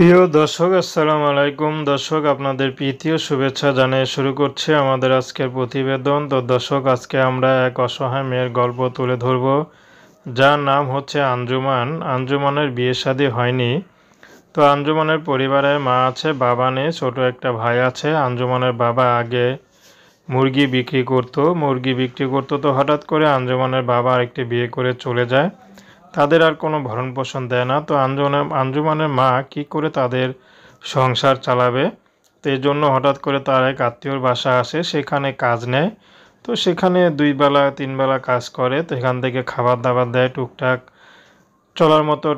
প্রিয় দর্শক আসসালামু আলাইকুম। দর্শক আপনাদের প্রীতি ও শুভেচ্ছা জানিয়ে শুরু করছে আমাদের আজকের প্রতিবেদন। তো দর্শক আজকে আমরা এক অসহায় মেয়ের গল্প তুলে ধরব, যার নাম হচ্ছে আঞ্জুমান। আঞ্জুমানের বিয়ে শাদী হয়নি। তো আঞ্জুমানের পরিবারে মা আছে, বাবা নেই, ছোট একটা ভাই আছে। আঞ্জুমানের বাবা আগে মুরগি বিক্রি করতো। তো হঠাৎ করে আঞ্জুমানের বাবা আরেকটি বিয়ে করে চলে যায়। তাদের আর কোনো ভরণ পোষণ দেয় না। তো আঞ্জুমানের মা কি করে তাদের সংসার চালাবে? তো এই জন্য হঠাৎ করে তার এক আত্মীয়র বাসা আসে, সেখানে কাজ নেয়। তো সেখানে 2 বেলা 3 বেলা কাজ করে। তো এখান থেকে খাবার দাবার দেয়, টুকটাক চলার মতো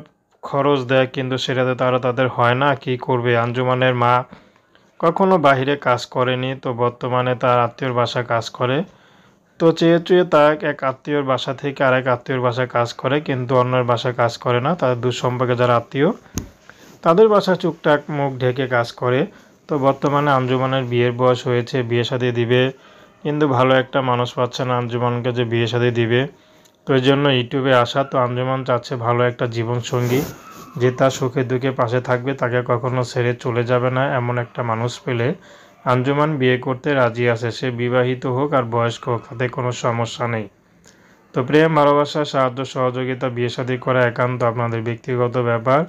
খরচ দেয়, কিন্তু সেটাতে তাদের হয় না। কি করবে? আঞ্জুমানের মা কখনো বাহিরে কাজ করেনি, তো বর্তমানে তার আত্মীয়র বাসা কাজ করে। তো চেয়ে চেয়ে তার এক আত্মীয়র বাসা থেকে আরেক আত্মীয়র বাসায় কাজ করে, কিন্তু অন্যের বাসায় কাজ করে না। তাদের দূর সম্পর্কে যারা আত্মীয়, তাদের বাসায় টুকটাক মুখ ঢেকে কাজ করে। তো বর্তমানে আঞ্জুমানের বিয়ের বয়স হয়েছে, বিয়ে শাদী দিবে, কিন্তু ভালো একটা মানুষ পাচ্ছে না আঞ্জুমানকে যে বিয়ে শাদী দিবে। তো এই জন্য ইউটিউবে আসা। তো আঞ্জুমান চাচ্ছে ভালো একটা জীবনসঙ্গী, যে তার সুখে দুঃখে পাশে থাকবে, তাকে কখনো ছেড়ে চলে যাবে না, এমন একটা মানুষ পেলে আঞ্জুমান বিয়ে করতে রাজি আছে। সে বিবাহিত হোক আর বয়স্ক হোক, তাতে কোনো সমস্যা নেই। তো প্রেম, ভালোবাসা, সাহায্য সহযোগিতা, বিয়ে শাদী করা একান্ত আপনাদের ব্যক্তিগত ব্যাপার।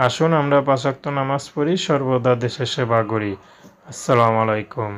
আসুন আমরা 5 ওয়াক্ত নামাজ পড়ি, সর্বদা দেশের সেবা করি। আসসালামু আলাইকুম।